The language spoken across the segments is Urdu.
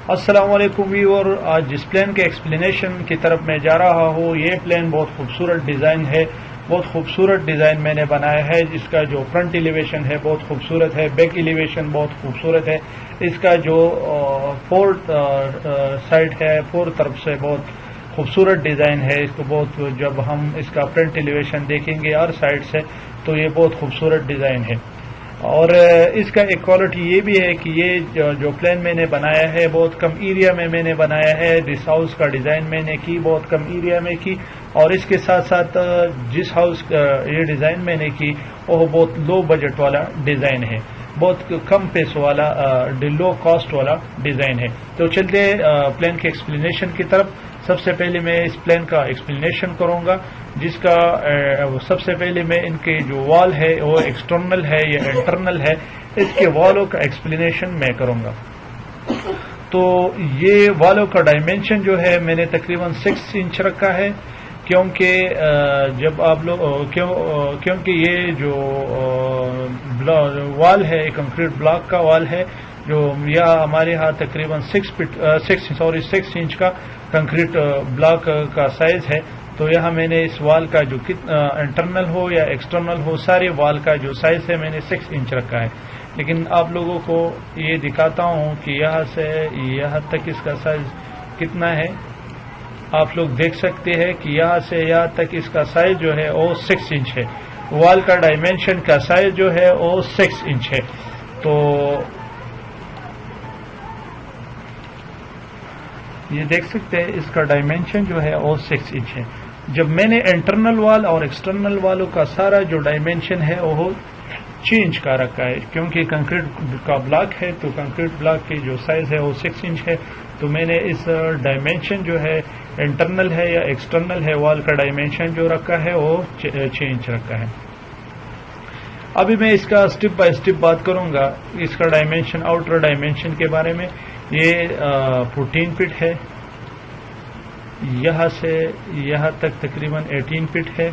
السلام علیکم ویور، آج جس پلین کے ایکسپلینیشن کی طرف میں جا رہا ہوں، یہ پلین بہت خوبصورت ڈیزائن ہے، بہت خوبصورت ڈیزائن میں نے بنایا ہے، جس کا جو فرنٹ ایلیویشن ہے بہت خوبصورت ہے، بیک ایلیویشن بہت خوبصورت ہے، اس کا جو فورتھ سائڈ ہے، فور طرف سے بہت خوبصورت ڈیزائن ہے۔ اس کو بہت جب ہم اس کا فرنٹ ایلیویشن دیکھیں گے اور سائڈ سے تو یہ بہت خوبصورت ڈیزائن ہے۔ اور اس کا ایک کوالٹی یہ بھی ہے کہ یہ جو پلین میں نے بنایا ہے بہت کم ایریا میں نے بنایا ہے۔ جس ہاؤس کا ڈیزائن میں نے کی بہت کم ایریا میں کی، اور اس کے ساتھ ساتھ جس ہاؤس کا یہ ڈیزائن میں نے کی وہ بہت لو بجٹ والا ڈیزائن ہے، بہت کم پیسوں والا لو کاسٹ والا ڈیزائن ہے۔ تو چلتے پلین کے ایکسپلینیشن کی طرف۔ سب سے پہلے میں اس پلین کا ایکسپلینیشن کروں گا، جس کا سب سے پہلے میں ان کے جو وال ہے وہ ایکسٹرنل ہے یا انٹرنل ہے، اس کے والوں کا ایکسپلینیشن میں کروں گا۔ تو یہ والوں کا ڈائمینشن جو ہے میں نے تقریباً 6 انچ رکھا ہے، کیونکہ جب آپ لوگ کیونکہ یہ جو وال ہے کنکریٹ بلاک کا وال ہے، جو یہاں ہمارے ہاں تقریباً 6 انچ کا کنکریٹ بلاک کا سائز ہے۔ تو یہاں میں نے اس وال کا جو انٹرنل ہو یا ایکسٹرنل ہو، سارے وال کا جو سائز ہے میں نے 6 انچ رکھا ہے۔ لیکن آپ لوگوں کو یہ دکھاتا ہوں کہ یہاں سے یہاں تک اس کا سائز کتنا ہے۔ آپ لوگ دیکھ سکتے ہیں کہ یہاں سے یہاں تک اس کا سائز جو ہے وہ 6 انچ ہے۔ وال کا ڈائمینشن کا سائز جو ہے وہ 6 انچ ہے۔ تو یہ دیکھ سکتے ہیں اس کا ڈائمینشن جو ہے وہ 6 انچ ہے۔ جب میں نے انٹرنل وال اور ایکسٹرنل والوں کا سارا جو ڈائمینشن ہے وہ 6 انچ کا رکھا ہے، کیونکہ کنکریٹ کا بلاک ہے تو کنکریٹ بلاک کی جو سائز ہے وہ 6 انچ ہے۔ تو میں نے اس ڈائمینشن جو ہے انٹرنل ہے یا ایکسٹرنل ہے وال کا ڈائمینشن جو رکھا ہے وہ 6 انچ رکھا ہے۔ ابھی میں اس کا اسٹیپ بائی اسٹیپ بات کروں گا، اس کا ڈائمینشن آؤٹر ڈائمینشن کے بارے میں۔ یہ 14 فٹ ہے، یہاں سے یہاں تک تقریباً 18 فٹ ہے،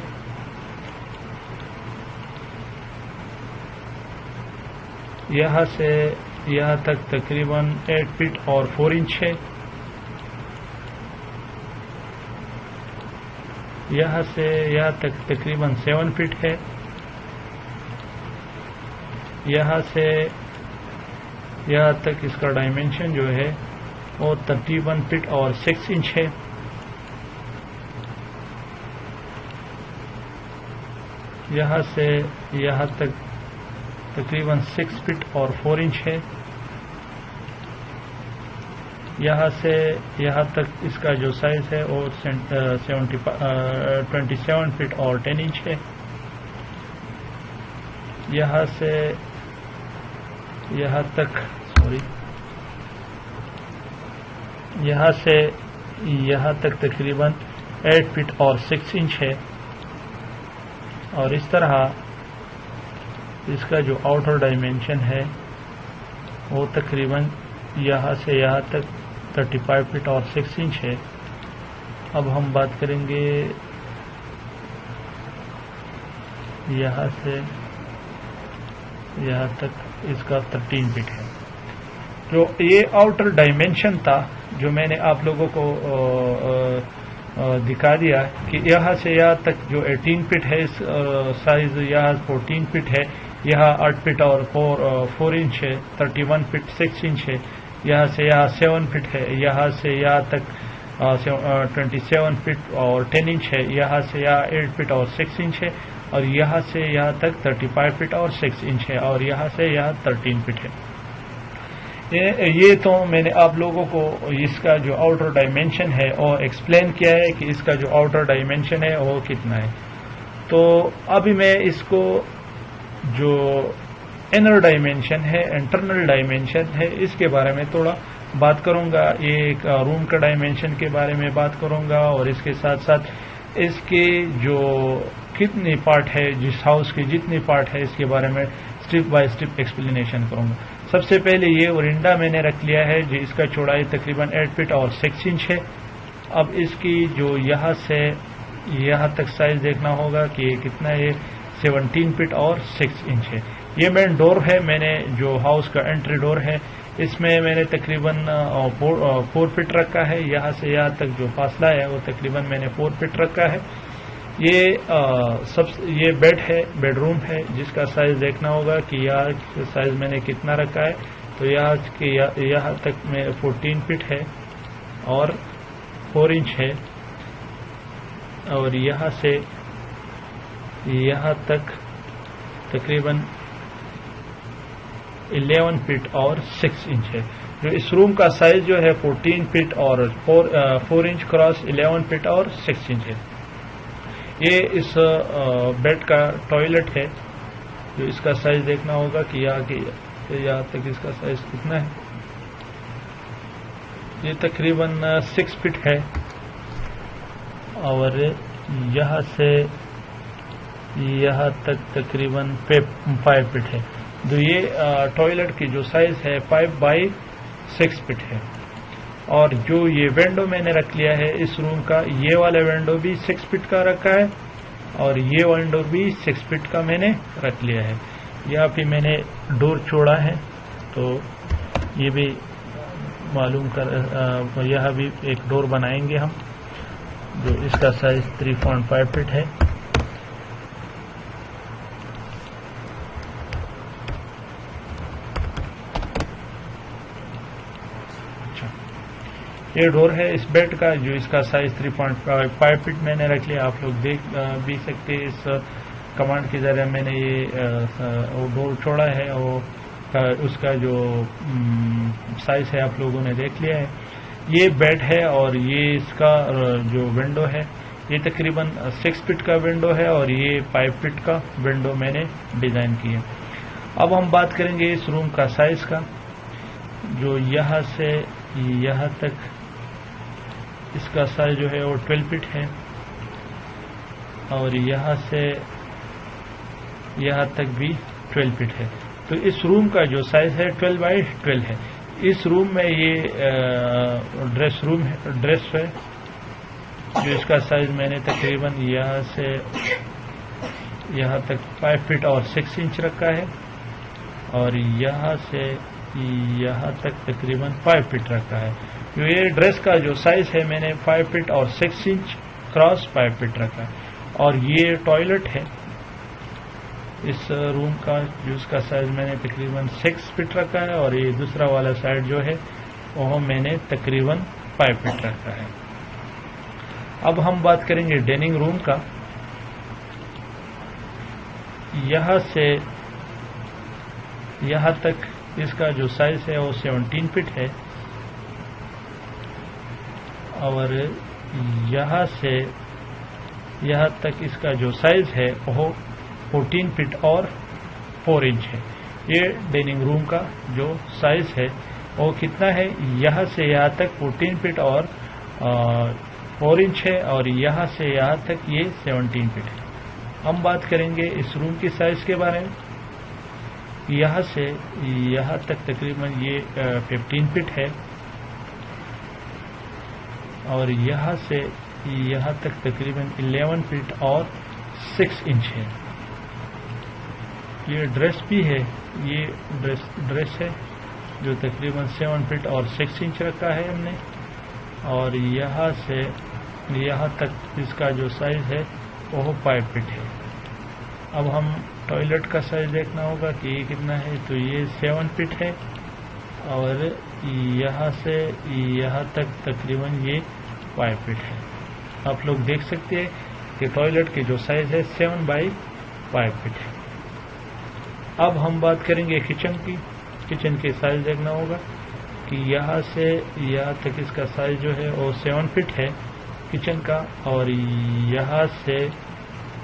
یہاں سے یہاں تک تقریباً 8 فٹ اور 4 انچ ہے، یہاں سے یہاں تک تقریباً 7 فٹ ہے، یہاں سے یہاں تک اس کا ڈائمینشن جو ہے وہ 31 فٹ اور 6 انچ ہے، یہاں سے یہاں تک تقریباً 6 فٹ اور 4 انچ ہے، یہاں سے یہاں تک اس کا جو سائز ہے وہ 27 فٹ اور 10 انچ ہے، یہاں سے یہاں تک یہاں سے یہاں تک تقریباً 8 فٹ اور 6 انچ ہے، اور اس طرح اس کا جو آؤٹر ڈائمینشن ہے وہ تقریباً یہاں سے یہاں تک 35 فٹ اور 6 انچ ہے۔ اب ہم بات کریں گے یہاں سے یہاں تک اس کا 13 فٹ ہے۔ جو یہ آؤٹر ڈائمینشن تھا جو میں نے آپ لوگوں کو دکھا دیا کہ یہاں سے یہاں تک جو 18 فٹ ہے سائز، یہاں 14 فٹ ہے، یہاں 8 فٹ اور 4 انچ ہے، 31 فٹ 6 انچ ہے، یہاں سے یہاں 7 فٹ ہے، یہاں سے یہاں تک 27 فٹ اور 10 انچ ہے، یہاں سے یہاں 8 فٹ اور 6 انچ ہے، اور یہاں سے یہاں تک 35 فٹ اور 6 انچ ہے، اور یہاں سے یہاں 13 فٹ ہے۔ یہ تو میں نے آپ لوگوں کو اس کا جو آؤٹر ڈائمینشن ہے وہ ایکسپلین کیا ہے کہ اس کا جو آؤٹر ڈائمینشن ہے وہ کتنا ہے۔ تو ابھی میں اس کو جو انر ڈائمینشن ہے، انٹرنل ڈائمینشن ہے، اس کے بارے میں تھوڑا بات کروں گا۔ یہ ایک روم کا ڈائمینشن کے بارے میں بات کروں گا، اور اس کے ساتھ ساتھ اس کے جو کتنی پارٹ ہے، جس ہاؤس کی جتنی پارٹ ہے، اس کے بارے میں اسٹیپ بائی اسٹیپ ایکسپلینیشن کروں گا۔ سب سے پہلے یہ ورنڈا میں نے رکھ لیا ہے، جو اس کا چوڑائی تقریباً 8 فٹ اور 6 انچ ہے۔ اب اس کی جو یہاں سے یہاں تک سائز دیکھنا ہوگا کہ یہ کتنا ہے، 17 فٹ اور 6 انچ ہے۔ یہ مین ڈور ہے، میں نے جو ہاؤس کا انٹری ڈور ہے اس میں میں نے تقریباً 4 فٹ رکھا ہے. یہاں سے یہاں تک جو فاصلہ ہے وہ تقریباً میں نے 4 فٹ رکھا ہے. یہ بیڈ ہے، بیڈ روم ہے، جس کا سائز دیکھنا ہوگا کہ یہاں سائز میں نے کتنا رکھا ہے. تو یہاں تک میں 14 فٹ ہے اور 4 انچ ہے، اور یہاں سے یہاں تک تقریباً 11 فٹ اور 6 انچ ہے. جو اس روم کا سائز جو ہے 14 فٹ اور 4 انچ کراس 11 فٹ اور 6 انچ ہے. یہ اس بیڈ کا ٹوائلٹ ہے. جو اس کا سائز دیکھنا ہوگا کہ یہاں تک اس کا سائز کتنا ہے. یہ تقریباً 6 فٹ ہے اور یہاں سے یہاں تک تقریباً 5 فٹ ہے. تو یہ ٹوائلٹ کی جو سائز ہے 5 بائی 6 فٹ ہے. اور جو یہ ونڈو میں نے رکھ لیا ہے اس روم کا، یہ والا ونڈو بھی 6 فٹ کا رکھا ہے اور یہ ونڈو بھی 6 فٹ کا میں نے رکھ لیا ہے. یہاں پہ میں نے ڈور چھوڑا ہے تو یہ بھی معلوم یہاں بھی ایک ڈور بنائیں گے ہم، جو اس کا سائز 3.5 فٹ ہے. یہ ڈور ہے اس بیڈ کا، جو اس کا سائز 3.5 فٹ میں نے رکھ لیا. آپ لوگ دیکھ بھی سکتے ہیں اس کمانڈ کے ذریعے میں نے یہ ڈور چھوڑا ہے اور اس کا جو سائز ہے آپ لوگوں نے دیکھ لیا ہے. یہ بیڈ ہے اور یہ اس کا جو ونڈو ہے یہ تقریباً 6 فٹ کا ونڈو ہے اور یہ 5 فٹ کا ونڈو میں نے ڈیزائن کیا. اب ہم بات کریں گے اس روم کا سائز کا. جو یہاں سے یہاں تک اس کا سائز جو ہے وہ 12 فٹ ہے اور یہاں سے یہاں تک بھی 12 فٹ ہے. تو اس روم کا جو سائز ہے 12 بائی 12 ہے. اس روم میں یہ ڈریس ہے جو اس کا سائز میں نے تقریباً یہاں سے یہاں تک 5 فٹ اور 6 انچ رکھا ہے اور یہاں سے یہاں تک تقریباً 5 فٹ رکھا ہے. جو یہ ڈریس کا جو سائز ہے میں نے 5 فٹ اور 6 انچ کراس 5 فٹ رکھا ہے. اور یہ ٹوائلٹ ہے اس روم کا، جو اس کا سائز میں نے تقریباً 6 فٹ رکھا ہے اور یہ دوسرا والا سائڈ جو ہے وہ میں نے تقریباً 5 فٹ رکھا ہے. اب ہم بات کریں گے ڈائننگ روم کا. یہاں سے یہاں تک اس کا جو سائز ہے وہ 17 فٹ ہے اور یہاں سے یہاں تک اس کا جو سائز ہے وہ 14 فٹ اور 4 انچ ہے. یہ ڈائننگ روم کا جو سائز ہے وہ کتنا ہے، یہاں سے یہاں تک 14 فٹ اور 4 انچ ہے اور یہاں سے یہاں تک یہ 17 فٹ ہے. ہم بات کریں گے اس روم کی سائز کے بارے میں. یہاں سے یہاں تک تقریباً یہ 15 فٹ ہے اور یہاں سے یہاں تک تقریباً 11 فٹ اور 6 انچ ہے. یہ ڈریس بھی ہے، یہ ڈریس ہے جو تقریباً 7 فٹ اور 6 انچ رکھا ہے ہم نے اور یہاں سے یہاں تک اس کا جو سائز ہے وہ 5 فٹ ہے. اب ہم ٹوائلٹ کا سائز دیکھنا ہوگا کہ یہ کتنا ہے. تو یہ 7 فٹ ہے اور یہاں سے یہاں تک تقریباً یہ 5 فٹ ہے. آپ لوگ دیکھ سکتے ہیں کہ ٹوائلٹ کی جو سائز ہے 7 بائی 5 فٹ ہے. اب ہم بات کریں گے کچن کی. کچن کے سائز دیکھنا ہوگا کہ یہاں سے یہاں تک اس کا سائز جو ہے وہ 7 فٹ ہے کچن کا اور یہاں سے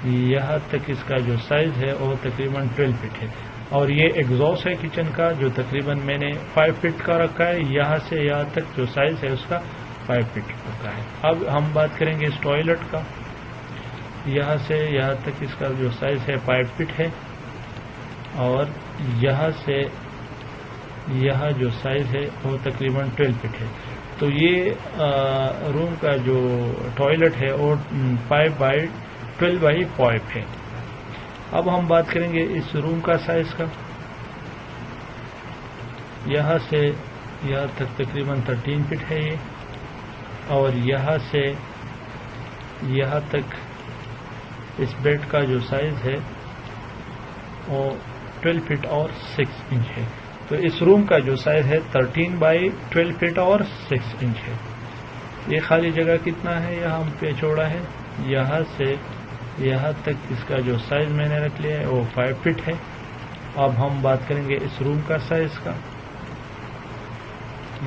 یہاں تک اس کا جو سائز ہے وہ تقریباً 12 فٹ ہے. اور یہ ایگزاسٹ ہے کچن کا جو تقریباً میں نے 5 فٹ کا رکھا ہے. یہاں سے یہاں تک جو سائز ہے اس کا 5 فٹ رکھا ہے. اب ہم بات کریں گے اس ٹوائلٹ کا. یہاں سے یہاں تک اس کا جو سائز ہے 5 فٹ ہے اور یہاں سے یہاں جو سائز ہے وہ تقریباً 12 فٹ ہے. تو یہ روم کا جو ٹوائلٹ ہے وہ 5 بائی 12 بائی 5 ہے. اب ہم بات کریں گے اس روم کا سائز کا. یہاں سے یہاں تک تقریباً 13 فٹ ہے یہ، اور یہاں سے یہاں تک اس بیڈ کا جو سائز ہے وہ 12 فٹ اور 6 انچ ہے. تو اس روم کا جو سائز ہے 13 بائی 12 فٹ اور 6 انچ ہے. یہ خالی جگہ کتنا ہے یہاں پہ چوڑا ہے، یہاں سے یہاں تک اس کا جو سائز میں نے رکھ لیا ہے وہ 5 فٹ ہے. اب ہم بات کریں گے اس روم کا سائز کا.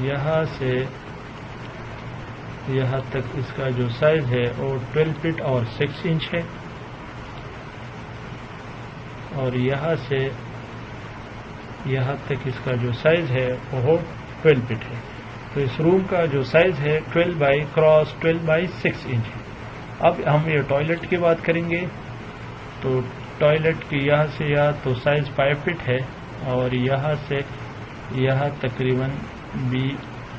یہاں سے یہاں تک اس کا جو سائز ہے وہ 12 فٹ اور 6 انچ ہے، اور یہاں سے یہاں تک اس کا جو سائز ہے وہ 12 فٹ ہے. تو اس روم کا جو سائز ہے 12 بائی 6 انچ ہے. اب ہم یہ ٹوائلٹ کی بات کریں گے. تو ٹوائلٹ کی یہاں سے یہاں تو سائز 5 فٹ ہے، اور یہاں سے یہاں تقریباً بھی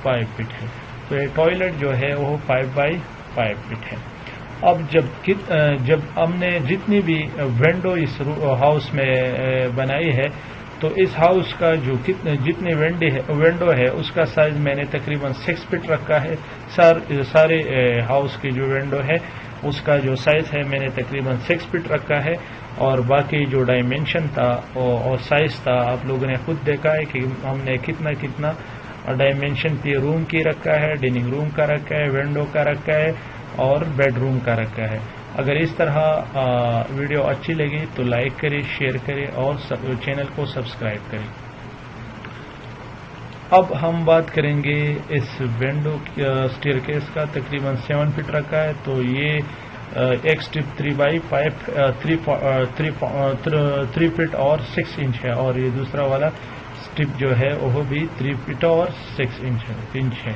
5 فٹ ہے. تو یہ ٹوائلٹ جو ہے وہ 5 بائی 5 فٹ ہے. اب جب ہم نے جتنی بھی ونڈو اس ہاؤس میں بنائی ہے، تو اس ہاؤس کا جو جتنے ونڈو ہے اس کا سائز میں نے تقریباً 6 فٹ رکھا ہے. سارے ہاؤس کی جو ونڈو ہے اس کا جو سائز ہے میں نے تقریباً 6 فٹ رکھا ہے، اور باقی جو ڈائمینشن تھا اور سائز تھا آپ لوگوں نے خود دیکھا ہے کہ ہم نے کتنا ڈائمینشن پہ روم کی رکھا ہے، ڈائننگ روم کا رکھا ہے، ونڈو کا رکھا ہے، اور بیڈ روم کا رکھا ہے. اگر اس طرح ویڈیو اچھی لگی تو لائک کریں، شیئر کریں، اور چینل کو سبسکرائب کریں. اب ہم بات کریں گے اس ونڈو اسٹیئر کیس کا. تقریباً 7 فٹ رکھا ہے. تو یہ ایک اسٹپ 3 فٹ اور 6 انچ ہے، اور یہ دوسرا والا اسٹپ جو ہے وہ بھی 3 فٹ اور 6 انچ ہے.